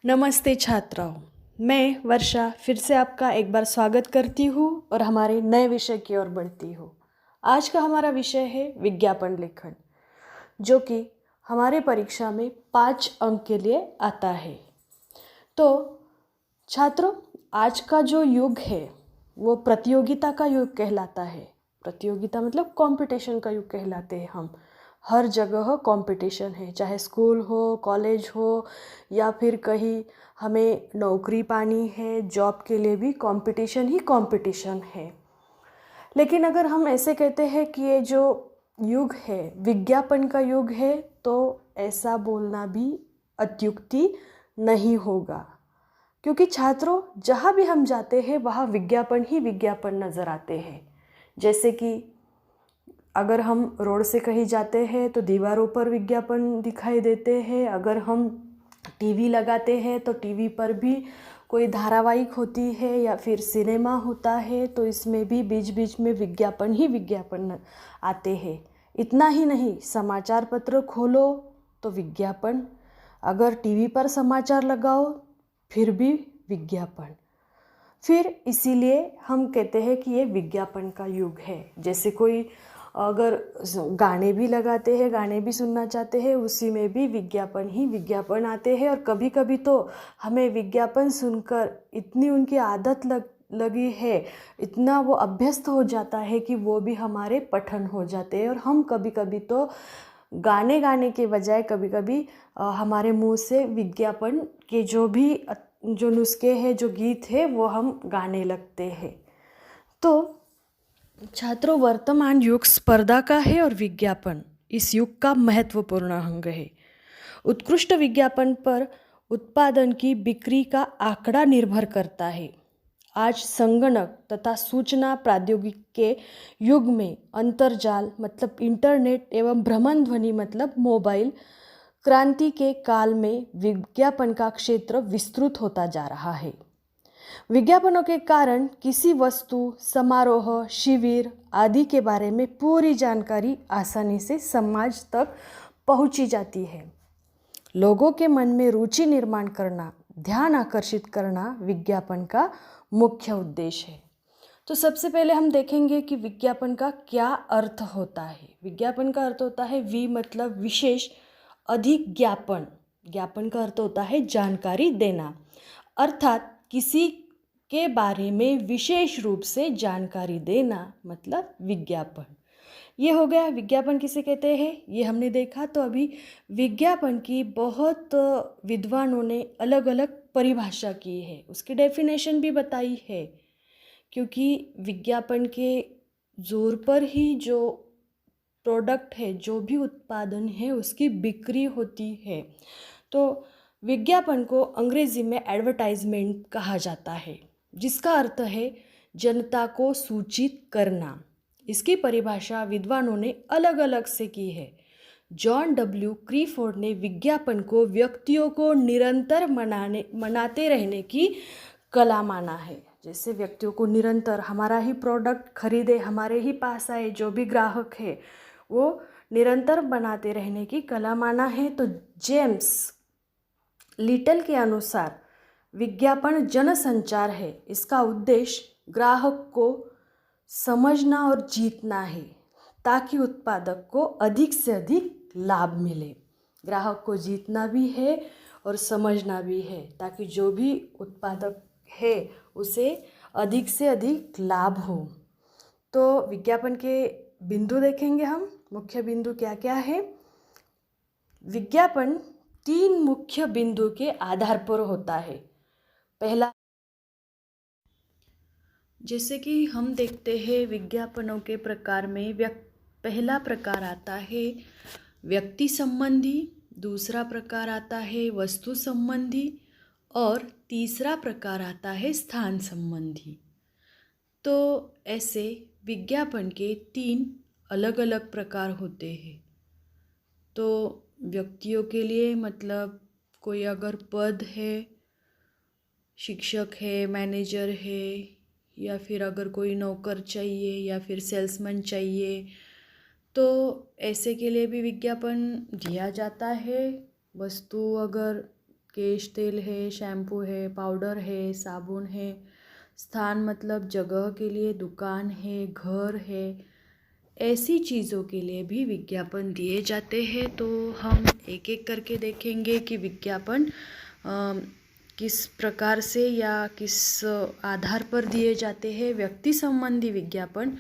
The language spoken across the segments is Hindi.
नमस्ते छात्राओं। मैं वर्षा फिर से आपका एक बार स्वागत करती हूँ और हमारे नए विषय की ओर बढ़ती हूँ। आज का हमारा विषय है विज्ञापन लेखन, जो कि हमारे परीक्षा में 5 अंक के लिए आता है। तो छात्रों, आज का जो युग है वो प्रतियोगिता का युग कहलाता है। प्रतियोगिता मतलब कंपटीशन का युग कहलाते हैं हम। हर जगह कंपटीशन है, चाहे स्कूल हो, कॉलेज हो या फिर कहीं हमें नौकरी पानी है, जॉब के लिए भी कंपटीशन ही कंपटीशन है। लेकिन अगर हम ऐसे कहते हैं कि ये जो युग है विज्ञापन का युग है, तो ऐसा बोलना भी अत्युक्ति नहीं होगा, क्योंकि छात्रों जहाँ भी हम जाते हैं वहाँ विज्ञापन ही विज्ञापन नज़र आते हैं। जैसे कि अगर हम रोड से कहीं जाते हैं तो दीवारों पर विज्ञापन दिखाई देते हैं। अगर हम टीवी लगाते हैं तो टीवी पर भी कोई धारावाहिक होती है या फिर सिनेमा होता है, तो इसमें भी बीच बीच में विज्ञापन ही विज्ञापन आते हैं। इतना ही नहीं, समाचार पत्र खोलो तो विज्ञापन, अगर टीवी पर समाचार लगाओ फिर भी विज्ञापन। फिर इसीलिए हम कहते हैं कि ये विज्ञापन का युग है। जैसे कोई अगर गाने भी लगाते हैं, गाने भी सुनना चाहते हैं, उसी में भी विज्ञापन ही विज्ञापन आते हैं। और कभी कभी तो हमें विज्ञापन सुनकर इतनी उनकी आदत लगी है, इतना वो अभ्यस्त हो जाता है कि वो भी हमारे पठन हो जाते हैं। और हम कभी कभी तो गाने के बजाय कभी कभी हमारे मुंह से विज्ञापन के जो नुस्खे हैं, जो गीत है, वो हम गाने लगते हैं। तो छात्रों, वर्तमान युग स्पर्धा का है और विज्ञापन इस युग का महत्वपूर्ण अंग है। उत्कृष्ट विज्ञापन पर उत्पादन की बिक्री का आंकड़ा निर्भर करता है। आज संगणक तथा सूचना प्रौद्योगिकी के युग में अंतर्जाल मतलब इंटरनेट एवं भ्रमण ध्वनि मतलब मोबाइल क्रांति के काल में विज्ञापन का क्षेत्र विस्तृत होता जा रहा है। विज्ञापनों के कारण किसी वस्तु, समारोह, शिविर आदि के बारे में पूरी जानकारी आसानी से समाज तक पहुंची जाती है। लोगों के मन में रुचि निर्माण करना, ध्यान आकर्षित करना विज्ञापन का मुख्य उद्देश्य है। तो सबसे पहले हम देखेंगे कि विज्ञापन का क्या अर्थ होता है। विज्ञापन का अर्थ होता है वि मतलब विशेष, अधिक ज्ञापन। ज्ञापन का अर्थ होता है जानकारी देना, अर्थात किसी के बारे में विशेष रूप से जानकारी देना मतलब विज्ञापन। ये हो गया विज्ञापन किसे कहते हैं, ये हमने देखा। तो अभी विज्ञापन की बहुत विद्वानों ने अलग अलग परिभाषा की है, उसकी डेफिनेशन भी बताई है, क्योंकि विज्ञापन के जोर पर ही जो प्रोडक्ट है, जो भी उत्पादन है, उसकी बिक्री होती है। तो विज्ञापन को अंग्रेजी में एडवर्टाइजमेंट कहा जाता है, जिसका अर्थ है जनता को सूचित करना। इसकी परिभाषा विद्वानों ने अलग अलग से की है। जॉन डब्ल्यू क्रीफोर्ड ने विज्ञापन को व्यक्तियों को निरंतर मनाते रहने की कला माना है। जैसे व्यक्तियों को निरंतर हमारा ही प्रोडक्ट खरीदे, हमारे ही पास आए, जो भी ग्राहक है वो निरंतर बनाते रहने की कला माना है। तो जेम्स लिटल के अनुसार विज्ञापन जनसंचार है। इसका उद्देश्य ग्राहक को समझना और जीतना है, ताकि उत्पादक को अधिक से अधिक लाभ मिले। ग्राहक को जीतना भी है और समझना भी है, ताकि जो भी उत्पादक है उसे अधिक से अधिक लाभ हो। तो विज्ञापन के बिंदु देखेंगे हम। मुख्य बिंदु क्या क्या है। विज्ञापन 3 मुख्य बिंदु के आधार पर होता है। पहला, जैसे कि हम देखते हैं विज्ञापनों के प्रकार में पहला प्रकार आता है व्यक्ति संबंधी, दूसरा प्रकार आता है वस्तु संबंधी और तीसरा प्रकार आता है स्थान संबंधी। तो ऐसे विज्ञापन के 3 अलग अलग प्रकार होते हैं। तो व्यक्तियों के लिए मतलब कोई अगर पद है, शिक्षक है, मैनेजर है, या फिर अगर कोई नौकर चाहिए या फिर सेल्समैन चाहिए, तो ऐसे के लिए भी विज्ञापन दिया जाता है। वस्तु अगर केश तेल है, शैम्पू है, पाउडर है, साबुन है। स्थान मतलब जगह के लिए दुकान है, घर है, ऐसी चीज़ों के लिए भी विज्ञापन दिए जाते हैं। तो हम एक एक करके देखेंगे कि विज्ञापन किस प्रकार से या किस आधार पर दिए जाते हैं। व्यक्ति संबंधी विज्ञापन,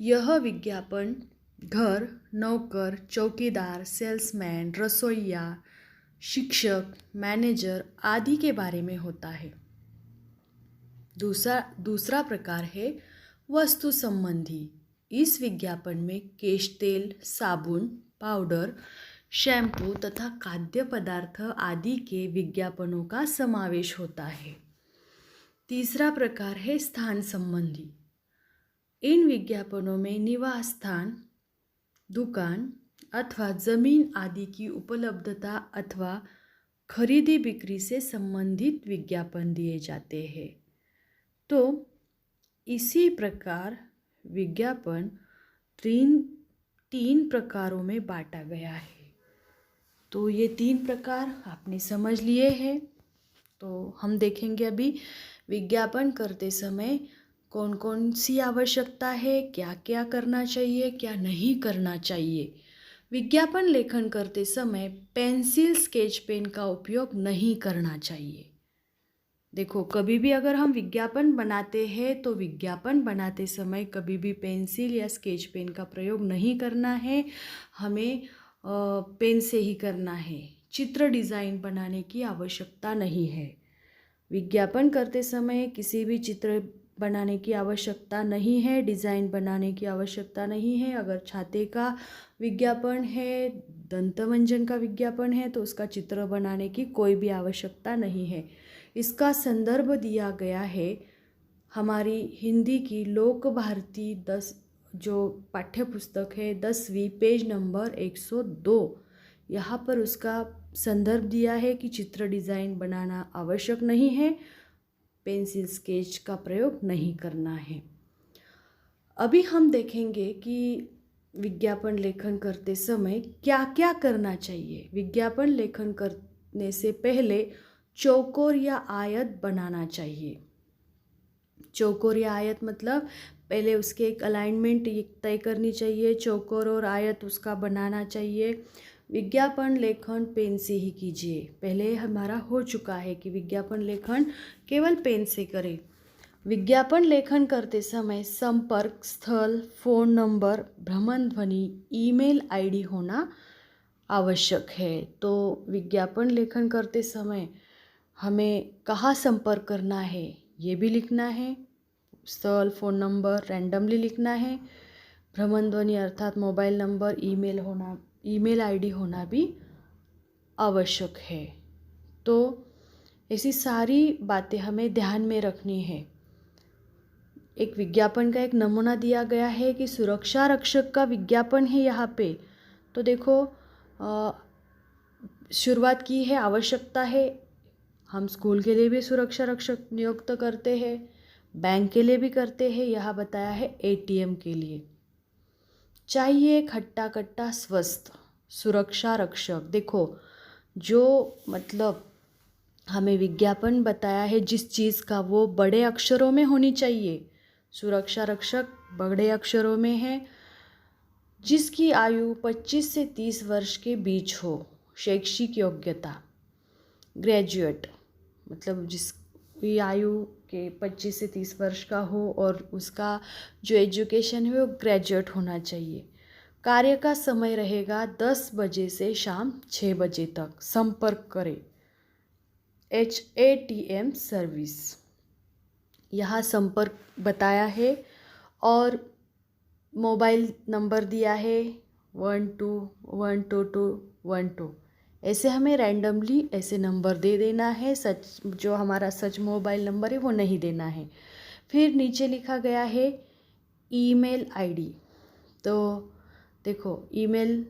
यह विज्ञापन घर, नौकर, चौकीदार, सेल्समैन, रसोइया, शिक्षक, मैनेजर आदि के बारे में होता है। दूसरा प्रकार है वस्तु संबंधी। इस विज्ञापन में केश तेल, साबुन, पाउडर, शैम्पू तथा खाद्य पदार्थ आदि के विज्ञापनों का समावेश होता है। तीसरा प्रकार है स्थान संबंधी। इन विज्ञापनों में निवास स्थान, दुकान अथवा जमीन आदि की उपलब्धता अथवा खरीदी बिक्री से संबंधित विज्ञापन दिए जाते हैं। तो इसी प्रकार विज्ञापन तीन प्रकारों में बांटा गया है। तो ये 3 प्रकार आपने समझ लिए हैं। तो हम देखेंगे अभी विज्ञापन करते समय कौन कौन सी आवश्यकता है, क्या क्या करना चाहिए, क्या नहीं करना चाहिए। विज्ञापन लेखन करते समय पेंसिल, स्केच पेन का उपयोग नहीं करना चाहिए। देखो, कभी भी अगर हम विज्ञापन बनाते हैं तो विज्ञापन बनाते समय कभी भी पेंसिल या स्केच पेन का प्रयोग नहीं करना है। हमें पेन से ही करना है। चित्र डिज़ाइन बनाने की आवश्यकता नहीं है। विज्ञापन करते समय किसी भी चित्र बनाने की आवश्यकता नहीं है, डिज़ाइन बनाने की आवश्यकता नहीं है। अगर छाते का विज्ञापन है, दंतमंजन का विज्ञापन है तो उसका चित्र बनाने की कोई भी आवश्यकता नहीं है। इसका संदर्भ दिया गया है हमारी हिंदी की लोक भारती 10 जो पाठ्य पुस्तक है 10वीं, पेज नंबर 102। यहाँ पर उसका संदर्भ दिया है कि चित्र डिज़ाइन बनाना आवश्यक नहीं है, पेंसिल स्केच का प्रयोग नहीं करना है। अभी हम देखेंगे कि विज्ञापन लेखन करते समय क्या क्या करना चाहिए। विज्ञापन लेखन करने से पहले चौकोर या आयत बनाना चाहिए। चौकोर या आयत मतलब पहले उसके एक अलाइनमेंट तय करनी चाहिए। चौकोर और आयत उसका बनाना चाहिए। विज्ञापन लेखन पेन से ही कीजिए। पहले हमारा हो चुका है कि विज्ञापन लेखन केवल पेन से करें। विज्ञापन लेखन करते समय संपर्क स्थल, फ़ोन नंबर, भ्रमण ध्वनि, ईमेल आईडी होना आवश्यक है। तो विज्ञापन लेखन करते समय हमें कहाँ संपर्क करना है ये भी लिखना है। स्थल, फ़ोन नंबर रैंडमली लिखना है। भ्रमण ध्वनि अर्थात मोबाइल नंबर, ईमेल आईडी होना भी आवश्यक है। तो ऐसी सारी बातें हमें ध्यान में रखनी है। एक विज्ञापन का एक नमूना दिया गया है कि सुरक्षा रक्षक का विज्ञापन है यहाँ पे। तो देखो, शुरुआत की है, आवश्यकता है। हम स्कूल के लिए भी सुरक्षा रक्षक नियुक्त करते हैं, बैंक के लिए भी करते हैं। यहाँ बताया है एटीएम के लिए। चाहिए खट्टा कट्टा स्वस्थ सुरक्षा रक्षक। देखो, जो मतलब हमें विज्ञापन बताया है जिस चीज़ का, वो बड़े अक्षरों में होनी चाहिए। सुरक्षा रक्षक बड़े अक्षरों में है। जिसकी आयु 25 से 30 वर्ष के बीच हो। शैक्षिक योग्यता ग्रेजुएट, मतलब जिसकी आयु के 25 से 30 वर्ष का हो और उसका जो एजुकेशन है वो ग्रेजुएट होना चाहिए। कार्य का समय रहेगा 10 बजे से शाम 6 बजे तक। संपर्क करें HATM सर्विस। यहाँ संपर्क बताया है और मोबाइल नंबर दिया है 121212। ऐसे हमें रैंडमली ऐसे नंबर दे देना है। सच जो हमारा सच मोबाइल नंबर है वो नहीं देना है। फिर नीचे लिखा गया है ईमेल आईडी। तो देखो, ईमेल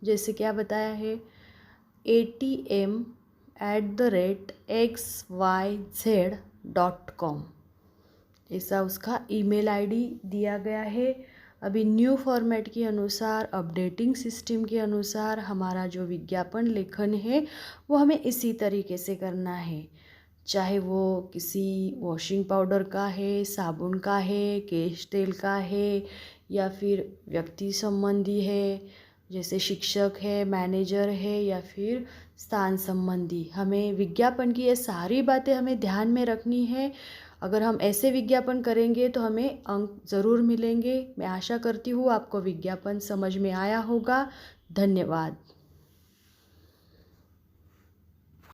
जैसे क्या बताया है atm@xyz.com, ऐसा उसका ईमेल आईडी दिया गया है। अभी न्यू फॉर्मेट के अनुसार, अपडेटिंग सिस्टम के अनुसार हमारा जो विज्ञापन लेखन है वो हमें इसी तरीके से करना है। चाहे वो किसी वॉशिंग पाउडर का है, साबुन का है, केश तेल का है, या फिर व्यक्ति संबंधी है, जैसे शिक्षक है, मैनेजर है, या फिर स्थान संबंधी। हमें विज्ञापन की ये सारी बातें हमें ध्यान में रखनी है। अगर हम ऐसे विज्ञापन करेंगे तो हमें अंक ज़रूर मिलेंगे। मैं आशा करती हूँ आपको विज्ञापन समझ में आया होगा। धन्यवाद।